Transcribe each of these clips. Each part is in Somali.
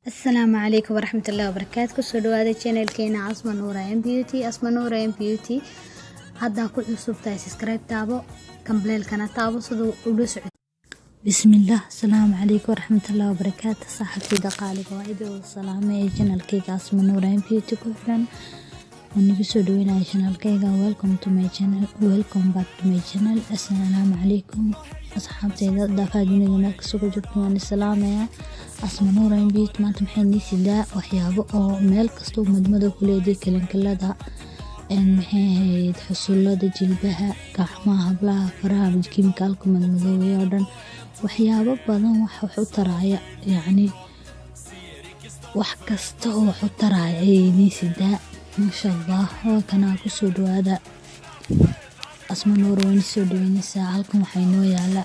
السلام عليكم ورحمة الله وبركاته. كسو دوادا channel كينا أسماء نورة ام بيوتي. أسماء نورة ام بيوتي هذا كل أسلوب تاي سبسكرايب تابو كمبليل كان تابو صدو ودوس. بسم الله. السلام عليكم ورحمة الله وبركاته. صاحبتي دقالق وايد والسلام channel كيكا أسماء نورة ام بيوتي كفران ونبي سودوينا channel كيكا. welcome to my channel, welcome back to my channel. السلام عليكم أصحابتي دافع دنيا مالك سوق جبتوان السلام يا أسماء نورة ام بيوتي. ما تمحيني سدا وحيابو أو ميل كستو مدمدو كليدي كلن كلدا maxay xusullada jilbaha gacmaha hablaha faraha kimikaalka madmadowga oo dhan waxyaabo badan wax u taraya yani wax kasta oo wax u taraya ayay sidaa masha Allah. oo kana ku soo dhawaada Asma Noor oo soo dhaweynaysa. halkan waxay noo yaala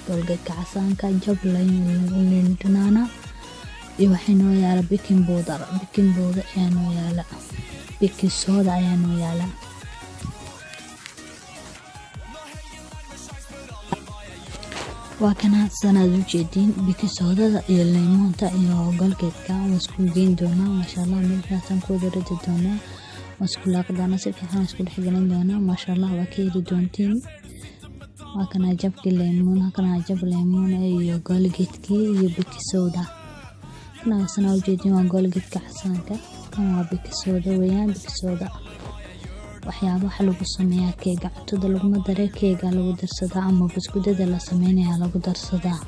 Colgate casaanka jablayn tunana iyo waxay noo yaala baking powder ayaa noo yaala baking soda ayaa noo yaala. waa kana sanad u jeedin baking soda iyo laymoonta iyo Colgate-ka isku geyn doonaa masha Allah. midkaasan ku daradi doonaa isku laaqdana si fiican isku dhexgelin doonaa masha Allah. waa ka heli doontiin. waa kana jabki laymoon, kana jab laymoon iyo Colgate-ki iyo baking soda. kana sanad u jeedin waa Colgate-ka casaanka, kan waa baking soda weeyaan. baking soda waxyaabaha lagu sameeyaa keega, cuntada lagu madare keega lagu darsadaa ama buskudada la sameeyaa lagu darsadaa.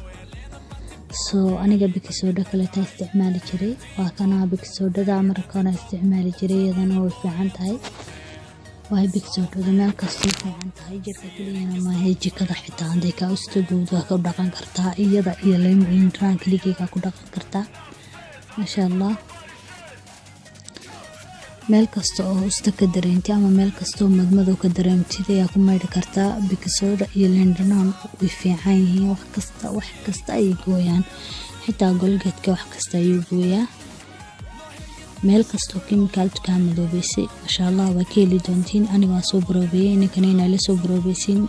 aniga baking soda kale taa isticmaali jiray. waa kana baking soda markaan isticmaali jiray iyadana way fiican tahay. waa baking soda meel kasta fiican tahay jirka kaliya ma aha jikada xitaa haday ka ustaguud waa ka dhaqan kartaa iyada iyo laymoon draan kaliya ku dhaqan kartaa masha Allah. meel kasta oo usta ka dareentay ama meel kasta oo madmadow ka dareentay ayaa ku meedhi kartaa. baking soda iyo laymoon way fiican yihiin. wax kasta ay gooyaan, xitaa Colgate-ka wax kasta ay gooyaa. meel kasta oo kimikaalka madoobeysay masha Allah waa ka heli doontiin. aniga waan soo baroobeeyay, ninkan la soo baroobeeysin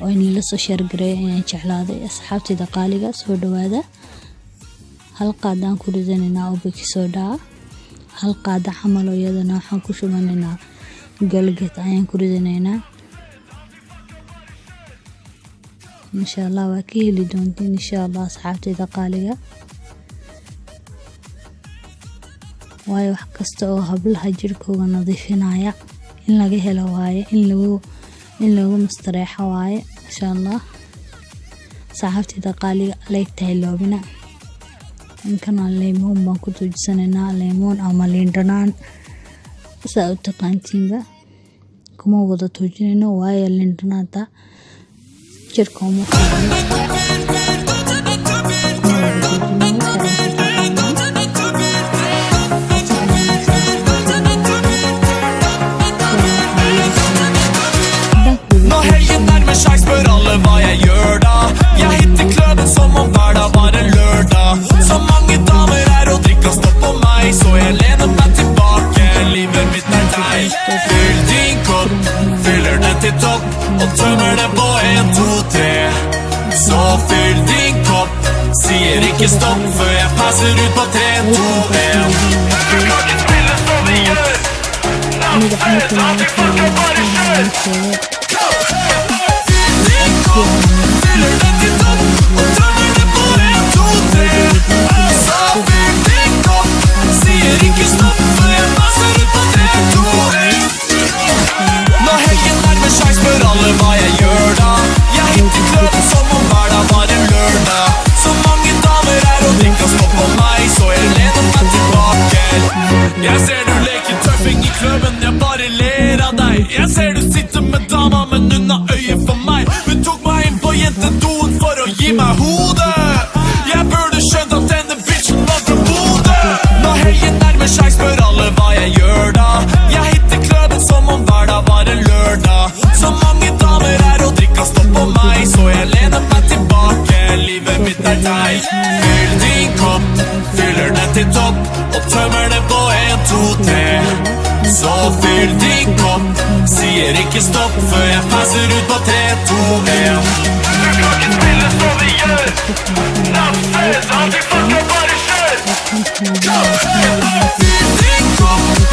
oo in la soo share gareeyay inaan jeclaaday. asxaabtayda qaaliga soo dhawaada. hal qaadaan ku ridanaynaa oo baking soda, hal qaada xamal oo iyadana waxaan ku shubanaynaa Colgate ayaan ku ridanaynaa masha Allah. waa ka heli doontiin insha Allah asxaabtayda qaaliga. waayo wax kasta oo hablaha jirkooda nadiifinaya in laga helo waaye, in lagu mastareexo waaye masha Allah. asxaabtayda qaaliga leegtahay loobina inkan laymoon baan ku tuujisanaynaa. laymoon ama liin dhanaan saa u taqaantiinba kuma wada tuujinayno waayo liin dhanaanta jirka uma og tømmer det på 1, 2, 3. Så fyll din kopp, sier ikke stopp før jeg passer ut på 3, 2, 1. Du kan ikke spille som vi gjør. Nå, er det snart du får bare kjør. Din kopp, fyller den til topp, og tømmer det på 1, 2, 3. Så fyll din kopp, sier ikke stopp før jeg passer ut på 3, 2, 1. Når helgen nærmer seg spør alle hva jeg gjør da. Jeg hitter kløven som om hver dag var en lørdag. Så mange damer er og drikker stopp på meg, så jeg lener meg tilbake. Jeg ser du leker tøffing i kløven, jeg bare ler av deg. Jeg ser du sitter med dama, men hun har øye for meg. Hun tok meg inn på jentedoen for å gi meg hodet. Jeg burde skjønt at denne bitchen var fra Bodø. Når helgen nærmer seg spør alle hva jeg gjør da. Jeg hitter kløven som om hver dag var en lørdag. Så mange damer er og drikker stopp på meg, så jeg lener meg tilbake. Livet mitt er deg. Fyll din kopp, fyller den til topp, og tømmer den på 1, 2, 3. Så fyll din kopp, sier ikke stopp før jeg passer ut på 3, 2, 1. Du kan ikke spille som vi gjør. Nå, er det snart du får bare kjør. Thank you.